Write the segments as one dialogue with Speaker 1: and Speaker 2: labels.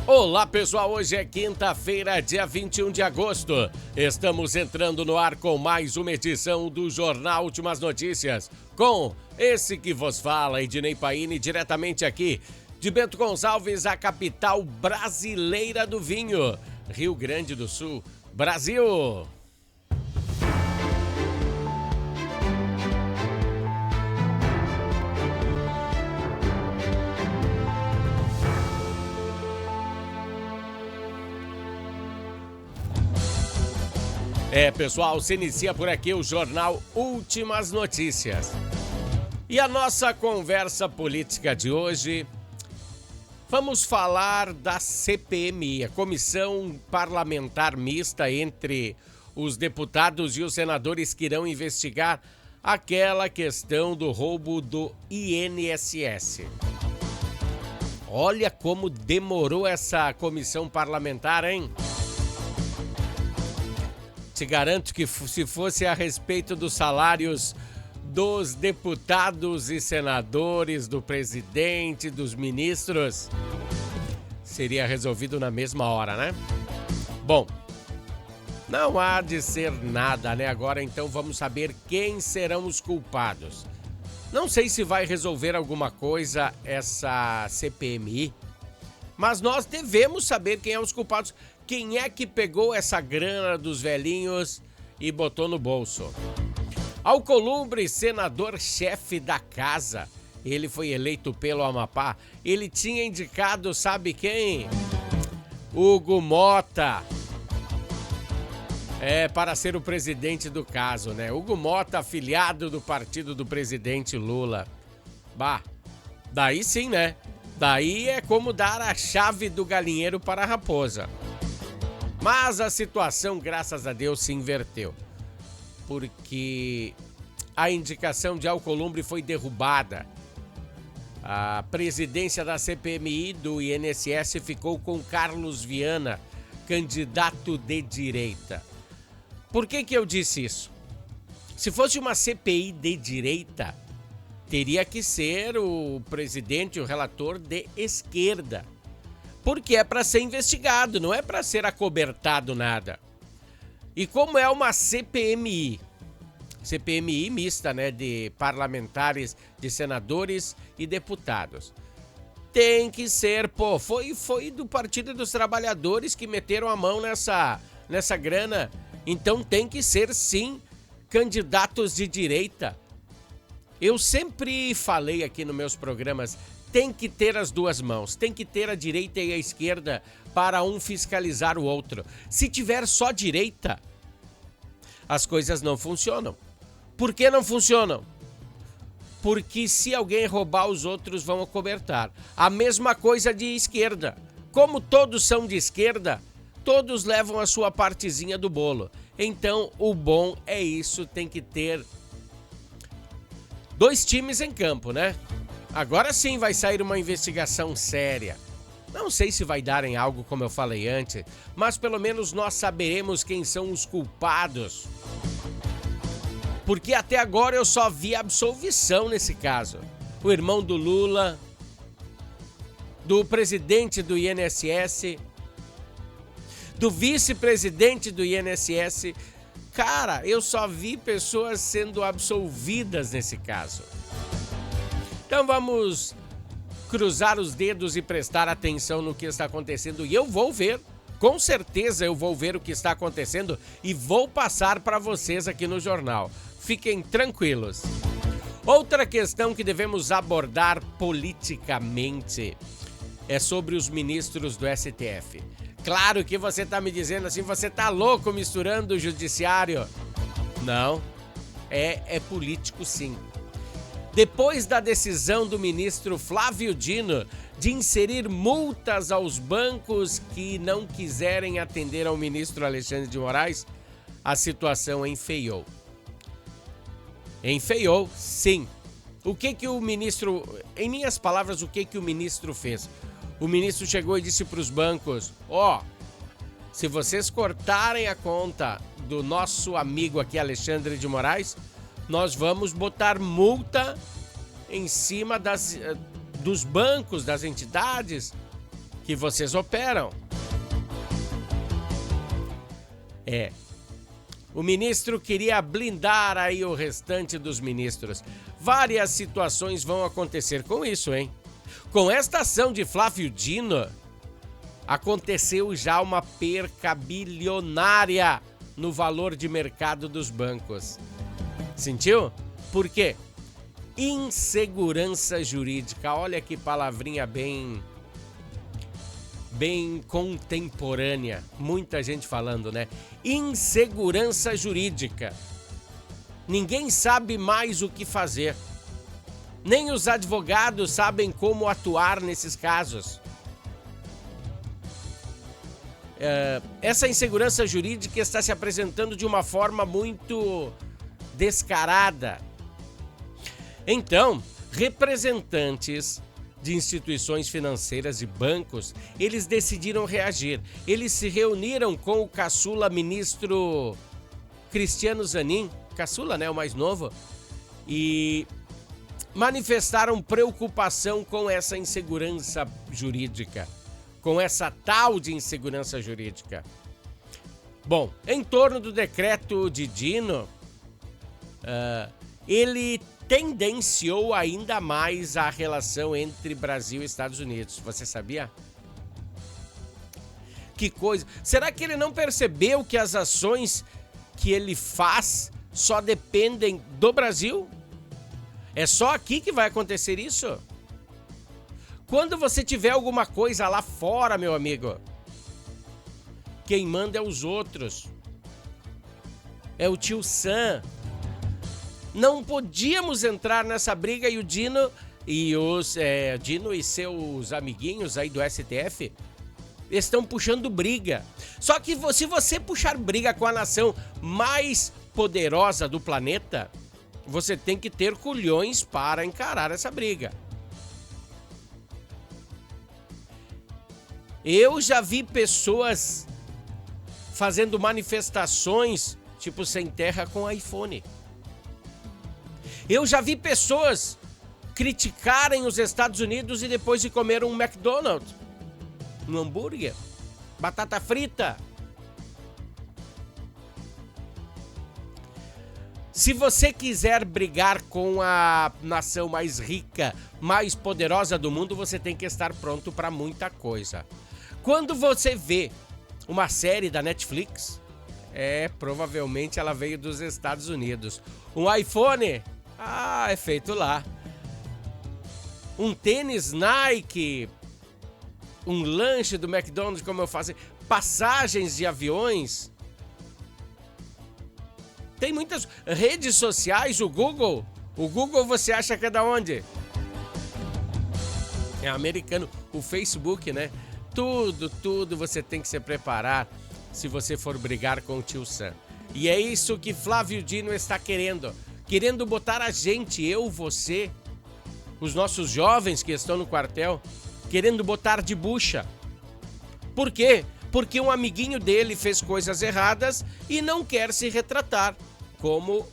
Speaker 1: Olá pessoal, hoje é quinta-feira, dia 21 de agosto. Estamos entrando no ar com mais uma edição do Jornal Últimas Notícias. Com esse que vos fala, Ednei Paini, diretamente aqui de Bento Gonçalves, a capital brasileira do vinho, Rio Grande do Sul, Brasil. Pessoal, se inicia por aqui o Jornal Últimas Notícias. E a nossa conversa política de hoje, vamos falar da CPMI, a Comissão Parlamentar Mista entre os deputados e os senadores que irão investigar aquela questão do roubo do INSS. Olha como demorou essa comissão parlamentar, hein? Te garanto que se fosse a respeito dos salários dos deputados e senadores, do presidente, dos ministros, seria resolvido na mesma hora, né? Bom, não há de ser nada, né? Agora então vamos saber quem serão os culpados. Não sei se vai resolver alguma coisa essa CPMI, mas nós devemos saber quem é os culpados. Quem é que pegou essa grana dos velhinhos e botou no bolso? Alcolumbre, senador-chefe da casa. Ele foi eleito pelo Amapá. Ele tinha indicado, sabe quem? Hugo Motta. Para ser o presidente do caso, né? Hugo Motta, afiliado do partido do presidente Lula. Bah, daí sim, né? Daí é como dar a chave do galinheiro para a raposa. Mas a situação, graças a Deus, se inverteu. Porque a indicação de Alcolumbre foi derrubada. A presidência da CPMI do INSS ficou com Carlos Viana, candidato de direita. Por que eu disse isso? Se fosse uma CPI de direita, teria que ser o presidente, o relator de esquerda. Porque é para ser investigado, não é para ser acobertado nada. E como é uma CPMI mista, né, de parlamentares, de senadores e deputados, tem que ser, foi do Partido dos Trabalhadores que meteram a mão nessa grana, então tem que ser sim candidatos de direita. Eu sempre falei aqui nos meus programas, tem que ter as duas mãos, tem que ter a direita e a esquerda para um fiscalizar o outro. Se tiver só direita, as coisas não funcionam. Por que não funcionam? Porque se alguém roubar, os outros vão acobertar. A mesma coisa de esquerda. Como todos são de esquerda, todos levam a sua partezinha do bolo. Então, o bom é isso, tem que ter dois times em campo, né? Agora sim vai sair uma investigação séria. Não sei se vai dar em algo, como eu falei antes, mas pelo menos nós saberemos quem são os culpados. Porque até agora eu só vi absolvição nesse caso. O irmão do Lula, do presidente do INSS, do vice-presidente do INSS. Cara, eu só vi pessoas sendo absolvidas nesse caso. Então vamos cruzar os dedos e prestar atenção no que está acontecendo. E eu vou ver, com certeza eu vou ver o que está acontecendo e vou passar para vocês aqui no jornal. Fiquem tranquilos. Outra questão que devemos abordar politicamente é sobre os ministros do STF. Claro que você está me dizendo assim, você está louco misturando o judiciário. Não, é político sim. Depois da decisão do ministro Flávio Dino de inserir multas aos bancos que não quiserem atender ao ministro Alexandre de Moraes, a situação enfeiou. Enfeiou, sim. O que o ministro, em minhas palavras, o que o ministro fez? O ministro chegou e disse para os bancos, se vocês cortarem a conta do nosso amigo aqui, Alexandre de Moraes, nós vamos botar multa em cima dos bancos, das entidades. que vocês operam. O ministro queria blindar aí o restante dos ministros. Várias situações vão acontecer com isso, hein? Com esta ação de Flávio Dino, aconteceu já uma perca bilionária no valor de mercado dos bancos. Sentiu? Por quê? Insegurança jurídica. Olha que palavrinha bem contemporânea. Muita gente falando, né? Insegurança jurídica. Ninguém sabe mais o que fazer. Nem os advogados sabem como atuar nesses casos. Essa insegurança jurídica está se apresentando de uma forma muito descarada. Então, representantes de instituições financeiras e bancos, eles decidiram reagir. Eles se reuniram com o caçula ministro Cristiano Zanin, caçula, né, o mais novo, e manifestaram preocupação com essa insegurança jurídica, com essa tal de insegurança jurídica. Bom, em torno do decreto de Dino, ele tendenciou ainda mais a relação entre Brasil e Estados Unidos. Você sabia? Que coisa! Será que ele não percebeu que as ações que ele faz só dependem do Brasil? É só aqui que vai acontecer isso? Quando você tiver alguma coisa lá fora, meu amigo, quem manda é os outros. É o tio Sam. Não podíamos entrar nessa briga e o Dino Dino e seus amiguinhos aí do STF estão puxando briga. Só que se você puxar briga com a nação mais poderosa do planeta, você tem que ter culhões para encarar essa briga. Eu já vi pessoas fazendo manifestações tipo sem terra com iPhone. Eu já vi pessoas criticarem os Estados Unidos e depois de comer um McDonald's, um hambúrguer, batata frita. Se você quiser brigar com a nação mais rica, mais poderosa do mundo, você tem que estar pronto para muita coisa. Quando você vê uma série da Netflix, provavelmente ela veio dos Estados Unidos. Um iPhone, é feito lá. Um tênis Nike, um lanche do McDonald's, como eu faço, passagens de aviões. Tem muitas redes sociais, o Google você acha que é da onde? É americano. O Facebook, né? Tudo você tem que se preparar se você for brigar com o tio Sam. E é isso que Flávio Dino está querendo botar a gente, eu, você, os nossos jovens que estão no quartel, querendo botar de bucha. Por quê? Porque um amiguinho dele fez coisas erradas e não quer se retratar, como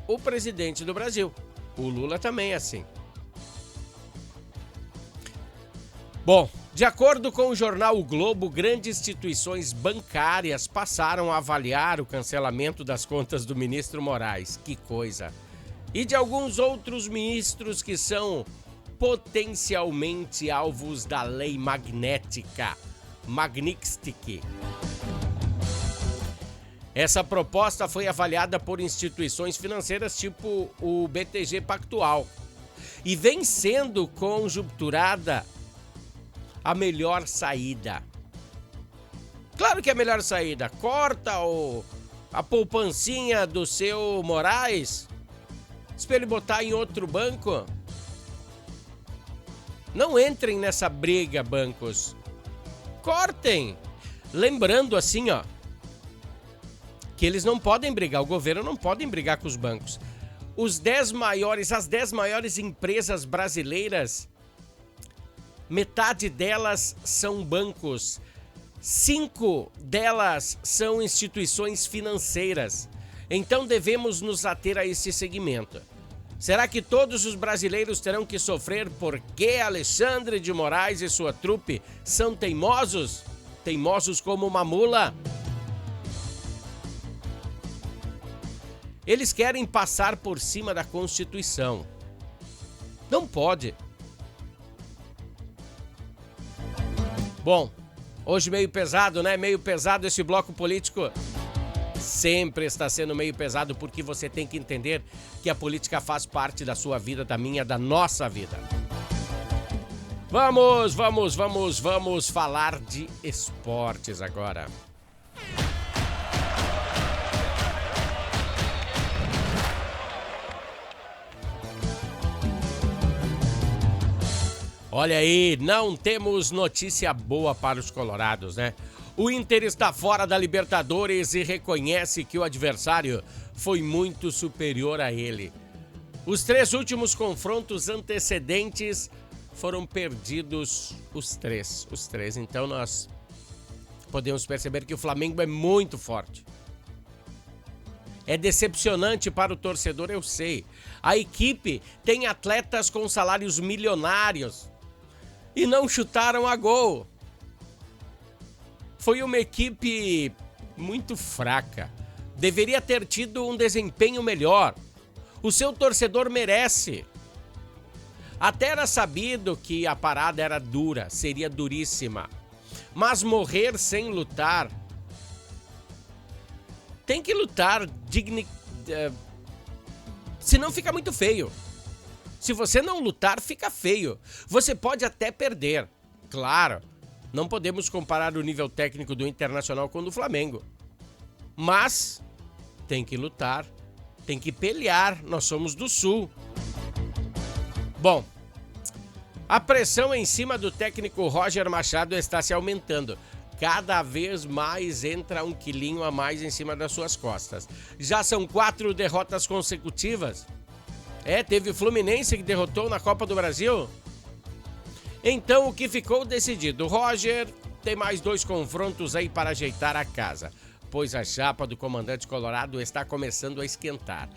Speaker 1: o presidente do Brasil. O Lula também é assim. Bom, de acordo com o jornal O Globo, grandes instituições bancárias passaram a avaliar o cancelamento das contas do ministro Moraes. Que coisa! E de alguns outros ministros que são potencialmente alvos da lei magnética, Magnitsky. Essa proposta foi avaliada por instituições financeiras tipo o BTG Pactual e vem sendo conjunturada a melhor saída. Claro que é a melhor saída. Corta a poupancinha do seu Moraes, para ele botar em outro banco. Não entrem nessa briga, bancos. Cortem. Lembrando assim, que eles não podem brigar, o governo não pode brigar com os bancos. As 10 maiores empresas brasileiras, metade delas são bancos. 5 delas são instituições financeiras. Então devemos nos ater a esse segmento. Será que todos os brasileiros terão que sofrer porque Alexandre de Moraes e sua trupe são teimosos? Teimosos como uma mula? Eles querem passar por cima da Constituição. Não pode. Bom, hoje meio pesado, né? Meio pesado esse bloco político. Sempre está sendo meio pesado porque você tem que entender que a política faz parte da sua vida, da minha, da nossa vida. Vamos falar de esportes agora. Olha aí, não temos notícia boa para os colorados, né? O Inter está fora da Libertadores e reconhece que o adversário foi muito superior a ele. Os 3 últimos confrontos antecedentes foram perdidos os três. Então nós podemos perceber que o Flamengo é muito forte. É decepcionante para o torcedor, eu sei. A equipe tem atletas com salários milionários e não chutaram a gol. Foi uma equipe muito fraca. Deveria ter tido um desempenho melhor. O seu torcedor merece. Até era sabido que a parada era dura, seria duríssima. Mas morrer sem lutar... Tem que lutar senão fica muito feio. Se você não lutar, fica feio. Você pode até perder, claro. Não podemos comparar o nível técnico do Internacional com o do Flamengo. Mas tem que lutar, tem que pelear. Nós somos do Sul. Bom, a pressão em cima do técnico Roger Machado está se aumentando. Cada vez mais entra um quilinho a mais em cima das suas costas. Já são 4 derrotas consecutivas. Teve o Fluminense que derrotou na Copa do Brasil. Então, o que ficou decidido? O Roger tem mais 2 confrontos aí para ajeitar a casa, pois a chapa do comandante colorado está começando a esquentar.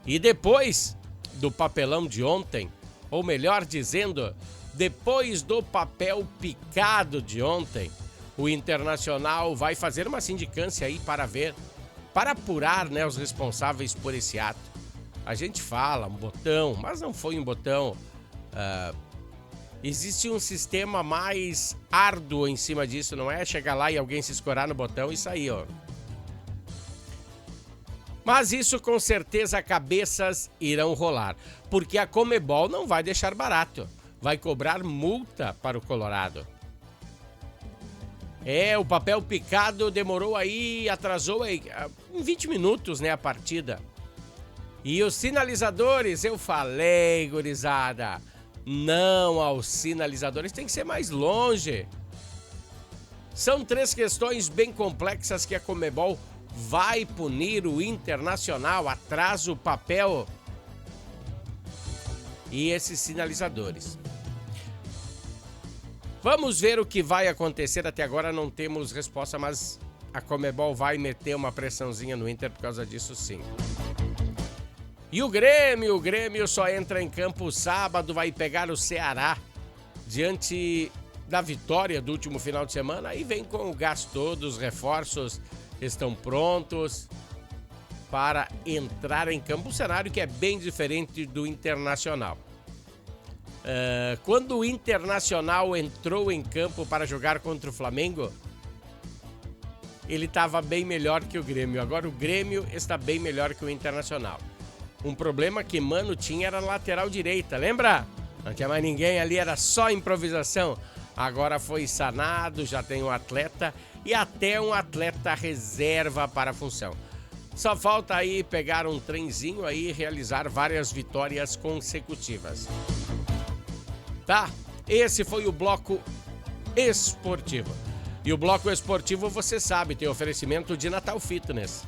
Speaker 1: E depois do papelão de ontem, ou melhor dizendo, depois do papel picado de ontem, o Internacional vai fazer uma sindicância aí para apurar, né, os responsáveis por esse ato. A gente fala um botão, mas não foi um botão. Existe um sistema mais árduo em cima disso, não é chegar lá e alguém se escorar no botão e sair, ó. Mas isso com certeza cabeças irão rolar, porque a Conmebol não vai deixar barato, vai cobrar multa para o Colorado. O papel picado demorou aí, atrasou aí, em 20 minutos, né, a partida. E os sinalizadores, eu falei, gurizada, não aos sinalizadores, tem que ser mais longe. São 3 questões bem complexas que a Conmebol vai punir o Internacional, atrasa o papel e esses sinalizadores. Vamos ver o que vai acontecer. Até agora não temos resposta, mas a Conmebol vai meter uma pressãozinha no Inter por causa disso, sim. E o Grêmio só entra em campo sábado, vai pegar o Ceará diante da vitória do último final de semana. Aí vem com o gás todo, os reforços estão prontos para entrar em campo. Um cenário que é bem diferente do Internacional. Quando o Internacional entrou em campo para jogar contra o Flamengo, ele estava bem melhor que o Grêmio. Agora o Grêmio está bem melhor que o Internacional. Um problema que Mano tinha era a lateral direita, lembra? Não tinha mais ninguém ali, era só improvisação. Agora foi sanado, já tem um atleta e até um atleta reserva para a função. Só falta aí pegar um trenzinho aí e realizar várias vitórias consecutivas. Tá? Esse foi o bloco esportivo. E o bloco esportivo, você sabe, tem oferecimento de Natal Fitness.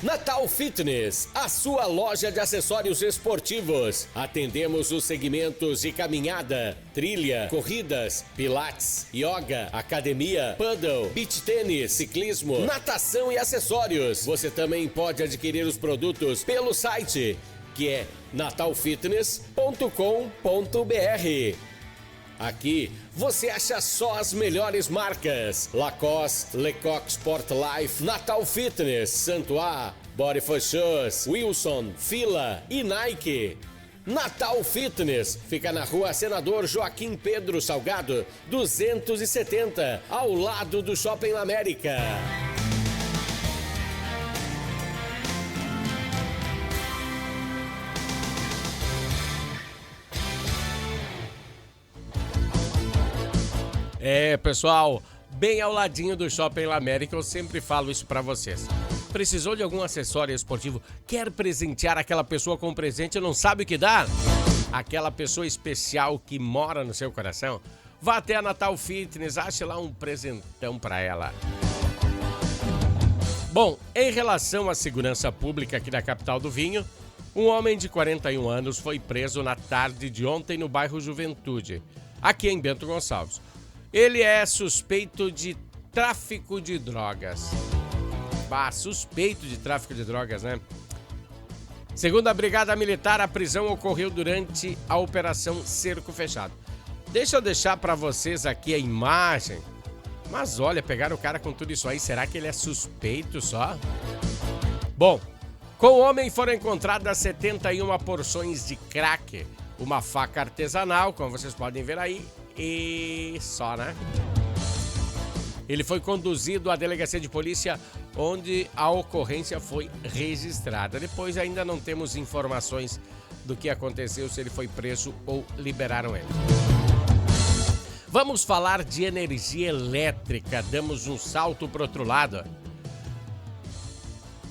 Speaker 1: Natal Fitness, a sua loja de acessórios esportivos. Atendemos os segmentos de caminhada, trilha, corridas, pilates, yoga, academia, paddle, beach tênis, ciclismo, natação e acessórios. Você também pode adquirir os produtos pelo site, que é natalfitness.com.br. Aqui você acha só as melhores marcas: Lacoste, Lecoq Sport Life, Natal Fitness, Santois, Body for Shoes, Wilson, Fila e Nike. Natal Fitness fica na rua Senador Joaquim Pedro Salgado, 270, ao lado do Shopping América. Pessoal, bem ao ladinho do Shopping América, eu sempre falo isso pra vocês. Precisou de algum acessório esportivo? Quer presentear aquela pessoa com um presente e não sabe o que dar? Aquela pessoa especial que mora no seu coração? Vá até a Natal Fitness, ache lá um presentão pra ela. Bom, em relação à segurança pública aqui da capital do vinho, um homem de 41 anos foi preso na tarde de ontem no bairro Juventude, aqui em Bento Gonçalves. Ele é suspeito de tráfico de drogas. Suspeito de tráfico de drogas, né? Segundo a Brigada Militar, a prisão ocorreu durante a Operação Cerco Fechado. Deixa eu deixar para vocês aqui a imagem. Mas olha, pegaram o cara com tudo isso aí. Será que ele é suspeito só? Bom, com o homem foram encontradas 71 porções de crack, uma faca artesanal, como vocês podem ver aí, e só, né? Ele foi conduzido à delegacia de polícia, onde a ocorrência foi registrada. Depois ainda não temos informações do que aconteceu, se ele foi preso ou liberaram ele. Vamos falar de energia elétrica. Damos um salto para o outro lado.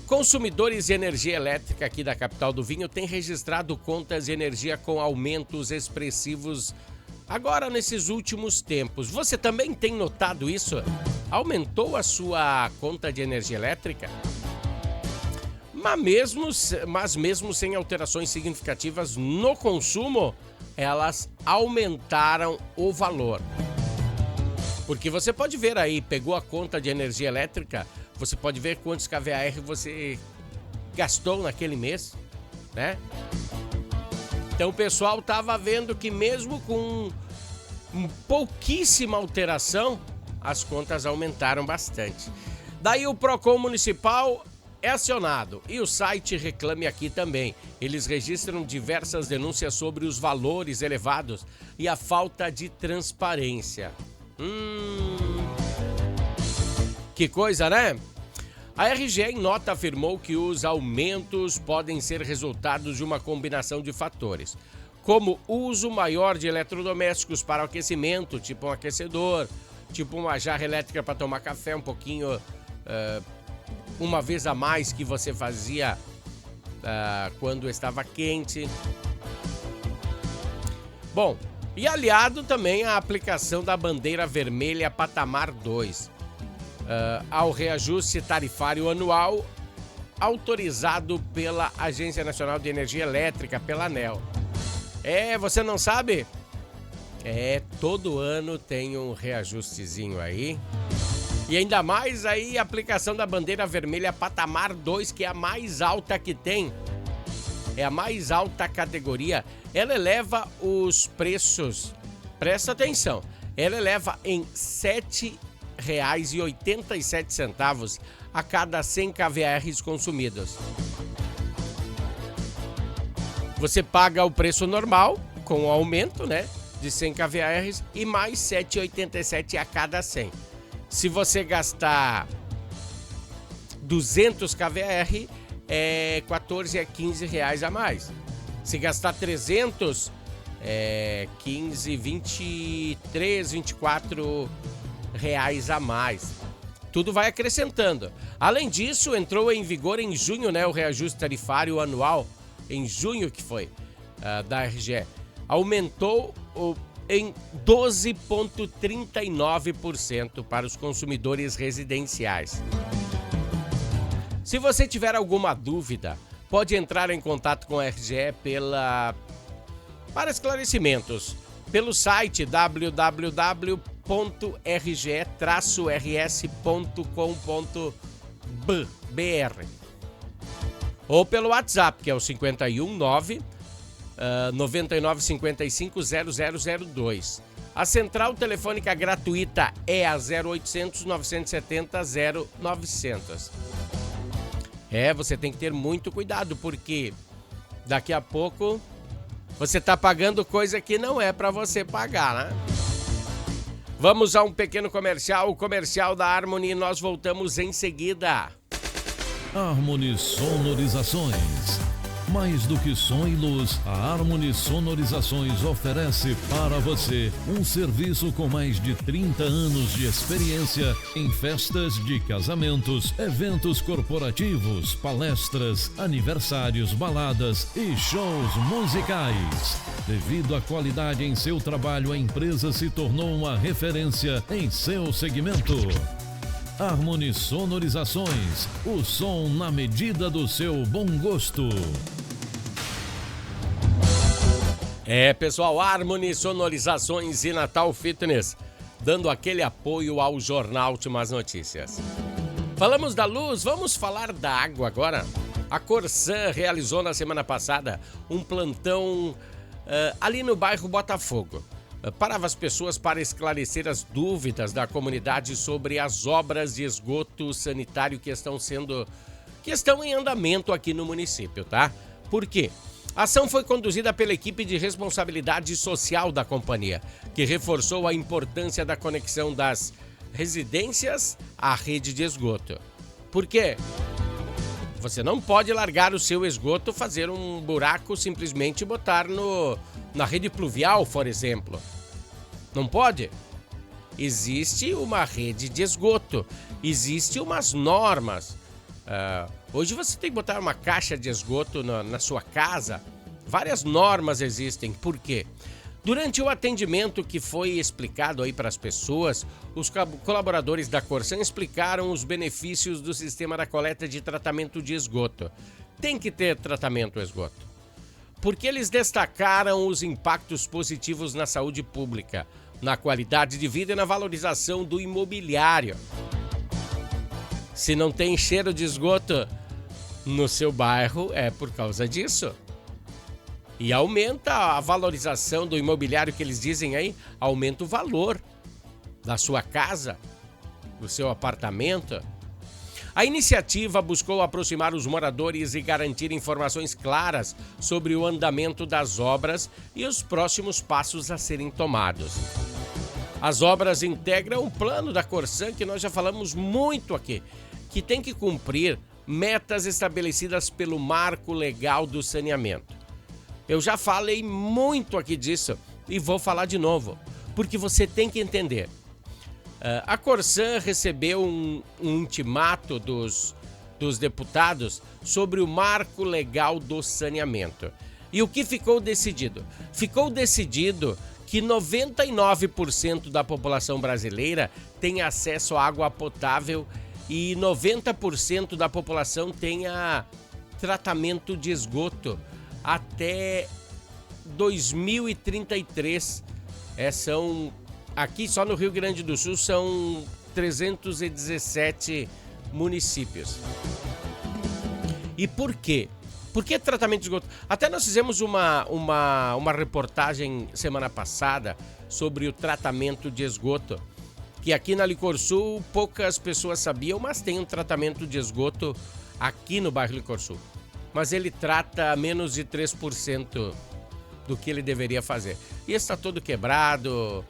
Speaker 1: Consumidores de energia elétrica aqui da capital do vinho têm registrado contas de energia com aumentos expressivos agora nesses últimos tempos. Você também tem notado isso? Aumentou a sua conta de energia elétrica? Mas mesmo sem alterações significativas no consumo, elas aumentaram o valor. Porque você pode ver aí, pegou a conta de energia elétrica, você pode ver quantos kVAR você gastou naquele mês, né? Então o pessoal estava vendo que mesmo com pouquíssima alteração, as contas aumentaram bastante. Daí o Procon Municipal é acionado e o site Reclame Aqui também. Eles registram diversas denúncias sobre os valores elevados e a falta de transparência. Que coisa, né? A RGE em nota afirmou que os aumentos podem ser resultados de uma combinação de fatores, como uso maior de eletrodomésticos para aquecimento, tipo um aquecedor, tipo uma jarra elétrica para tomar café, um pouquinho, uma vez a mais que você fazia quando estava quente. Bom, e aliado também à aplicação da bandeira vermelha patamar 2. Ao reajuste tarifário anual autorizado pela Agência Nacional de Energia Elétrica, pela ANEEL. Você não sabe? Todo ano tem um reajustezinho aí. E ainda mais aí a aplicação da bandeira vermelha patamar 2, que é a mais alta que tem. É a mais alta categoria. Ela eleva os preços, presta atenção, ela eleva em R$ 7,87 a cada 100 kVAR consumidos. Você paga o preço normal, com o aumento, né, de 100 kVAR e mais 7,87 a cada 100. Se você gastar 200 kVAR, é 14 a 15 reais a mais. Se gastar 300, é 15, 23, 24 reais a mais. Tudo vai acrescentando. Além disso, entrou em vigor em junho, né, o reajuste tarifário anual, em junho que foi, da RGE. Aumentou em 12,39% para os consumidores residenciais. Se você tiver alguma dúvida, pode entrar em contato com a RGE para esclarecimentos pelo site www.rge-rs.com.br ou pelo WhatsApp, que é o 519 9955 0002. A central telefônica gratuita é a 0800 970 0900. Você tem que ter muito cuidado, porque daqui a pouco você tá pagando coisa que não é para você pagar, né? Vamos a um pequeno comercial, o comercial da Harmony, e nós voltamos em seguida.
Speaker 2: Harmony Sonorizações. Mais do que som e luz, a Harmony Sonorizações oferece para você um serviço com mais de 30 anos de experiência em festas de casamentos, eventos corporativos, palestras, aniversários, baladas e shows musicais. Devido à qualidade em seu trabalho, a empresa se tornou uma referência em seu segmento. Harmony Sonorizações, o som na medida do seu bom gosto.
Speaker 1: Pessoal, Harmony Sonorizações e Natal Fitness, dando aquele apoio ao Jornal Últimas Notícias. Falamos da luz, vamos falar da água agora. A Corsan realizou na semana passada um plantão ali no bairro Botafogo. Parava as pessoas para esclarecer as dúvidas da comunidade sobre as obras de esgoto sanitário que estão em andamento aqui no município, tá? Por quê? A ação foi conduzida pela equipe de responsabilidade social da companhia, que reforçou a importância da conexão das residências à rede de esgoto. Por quê? Você não pode largar o seu esgoto, fazer um buraco, simplesmente botar na rede pluvial, por exemplo. Não pode. Existe uma rede de esgoto, existem umas normas. Hoje você tem que botar uma caixa de esgoto na sua casa. Várias normas existem. Por quê? Durante o atendimento que foi explicado aí para as pessoas, os colaboradores da Corsan explicaram os benefícios do sistema da coleta de tratamento de esgoto. Tem que ter tratamento de esgoto. Porque eles destacaram os impactos positivos na saúde pública, na qualidade de vida e na valorização do imobiliário. Se não tem cheiro de esgoto no seu bairro, é por causa disso. E aumenta a valorização do imobiliário, que eles dizem aí, aumenta o valor da sua casa, do seu apartamento. A iniciativa buscou aproximar os moradores e garantir informações claras sobre o andamento das obras e os próximos passos a serem tomados. As obras integram um plano da Corsan, que nós já falamos muito aqui, que tem que cumprir metas estabelecidas pelo Marco Legal do Saneamento. Eu já falei muito aqui disso e vou falar de novo, porque você tem que entender. A Corsan recebeu um intimato dos deputados sobre o Marco Legal do Saneamento. E o que ficou decidido? Ficou decidido que 99% da população brasileira tem acesso à água potável e 90% da população tenha tratamento de esgoto até 2033. Aqui só no Rio Grande do Sul são 317 municípios. E por quê? Por que tratamento de esgoto? Até nós fizemos uma reportagem semana passada sobre o tratamento de esgoto, que aqui na Licorsul poucas pessoas sabiam, mas tem um tratamento de esgoto aqui no bairro Licorsul. Mas ele trata menos de 3% do que ele deveria fazer. E está todo quebrado,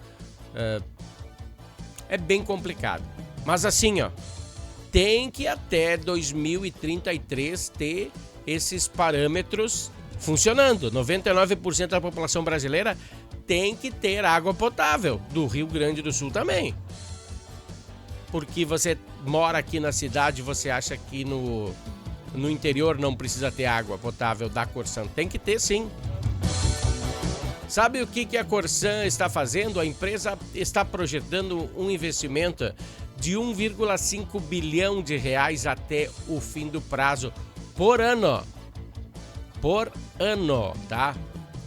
Speaker 1: é bem complicado. Mas assim, tem que até 2033 ter esses parâmetros funcionando. 99% da população brasileira tem que ter água potável, do Rio Grande do Sul também. Porque você mora aqui na cidade, você acha que no interior não precisa ter água potável da Corsan? Tem que ter, sim. Sabe o que a Corsan está fazendo? A empresa está projetando um investimento de 1,5 bilhão de reais até o fim do prazo por ano. Por ano, tá?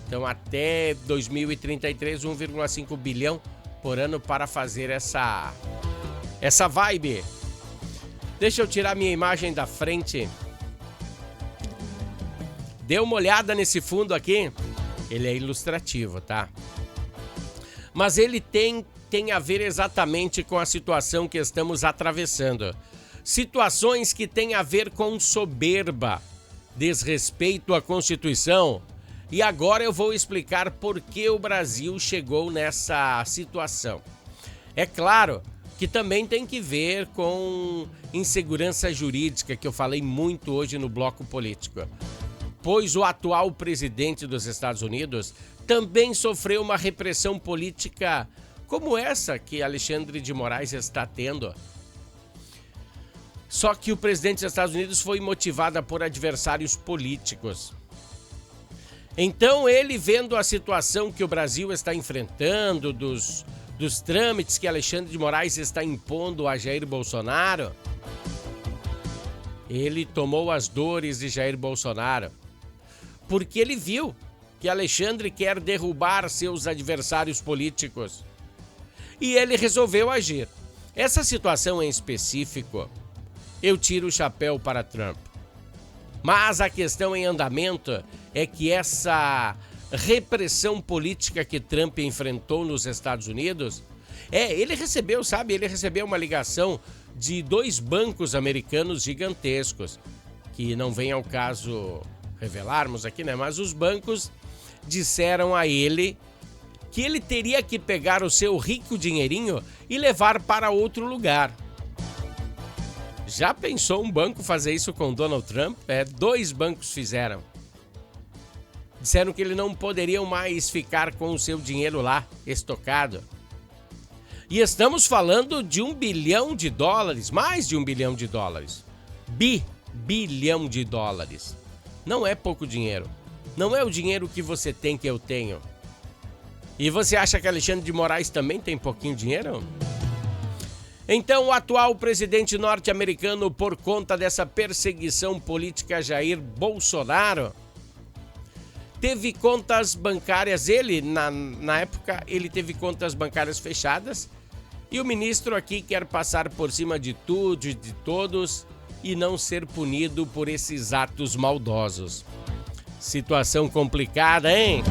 Speaker 1: Então, até 2033, 1,5 bilhão por ano para fazer essa vibe. Deixa eu tirar minha imagem da frente. Dê uma olhada nesse fundo aqui. Ele é ilustrativo, tá? Mas ele tem a ver exatamente com a situação que estamos atravessando. Situações que têm a ver com soberba, desrespeito à Constituição. E agora eu vou explicar por que o Brasil chegou nessa situação. É claro que também tem que ver com insegurança jurídica, que eu falei muito hoje no Bloco Político. Pois o atual presidente dos Estados Unidos também sofreu uma repressão política como essa que Alexandre de Moraes está tendo. Só que o presidente dos Estados Unidos foi motivado por adversários políticos. Então, ele vendo a situação que o Brasil está enfrentando, dos trâmites que Alexandre de Moraes está impondo a Jair Bolsonaro, ele tomou as dores de Jair Bolsonaro, porque ele viu que Alexandre quer derrubar seus adversários políticos. E ele resolveu agir. Essa situação em específico, eu tiro o chapéu para Trump. Mas a questão em andamento é que essa repressão política que Trump enfrentou nos Estados Unidos, ele recebeu uma ligação de 2 bancos americanos gigantescos, que não vem ao caso revelarmos aqui, né? Mas os bancos disseram a ele que ele teria que pegar o seu rico dinheirinho e levar para outro lugar. Já pensou um banco fazer isso com Donald Trump? 2 bancos fizeram. Disseram que ele não poderiam mais ficar com o seu dinheiro lá, estocado. E estamos falando de $1 bilhão, mais de $1 bilhão. Bilhão de dólares. Não é pouco dinheiro. Não é o dinheiro que você tem que eu tenho. E você acha que Alexandre de Moraes também tem pouquinho dinheiro? Então, o atual presidente norte-americano, por conta dessa perseguição política, Jair Bolsonaro, teve contas bancárias, na época, ele teve contas bancárias fechadas, e o ministro aqui quer passar por cima de tudo e de todos e não ser punido por esses atos maldosos. Situação complicada, hein?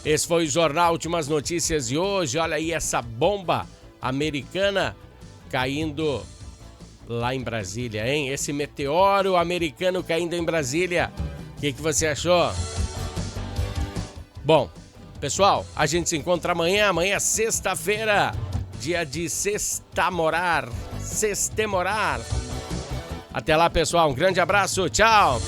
Speaker 1: Esse foi o Jornal Últimas Notícias de hoje. Olha aí essa bomba americana caindo lá em Brasília, hein? Esse meteoro americano caindo em Brasília. O que você achou? Bom, pessoal, a gente se encontra amanhã. Amanhã é sexta-feira, dia de sextemorar. Até lá, pessoal. Um grande abraço. Tchau.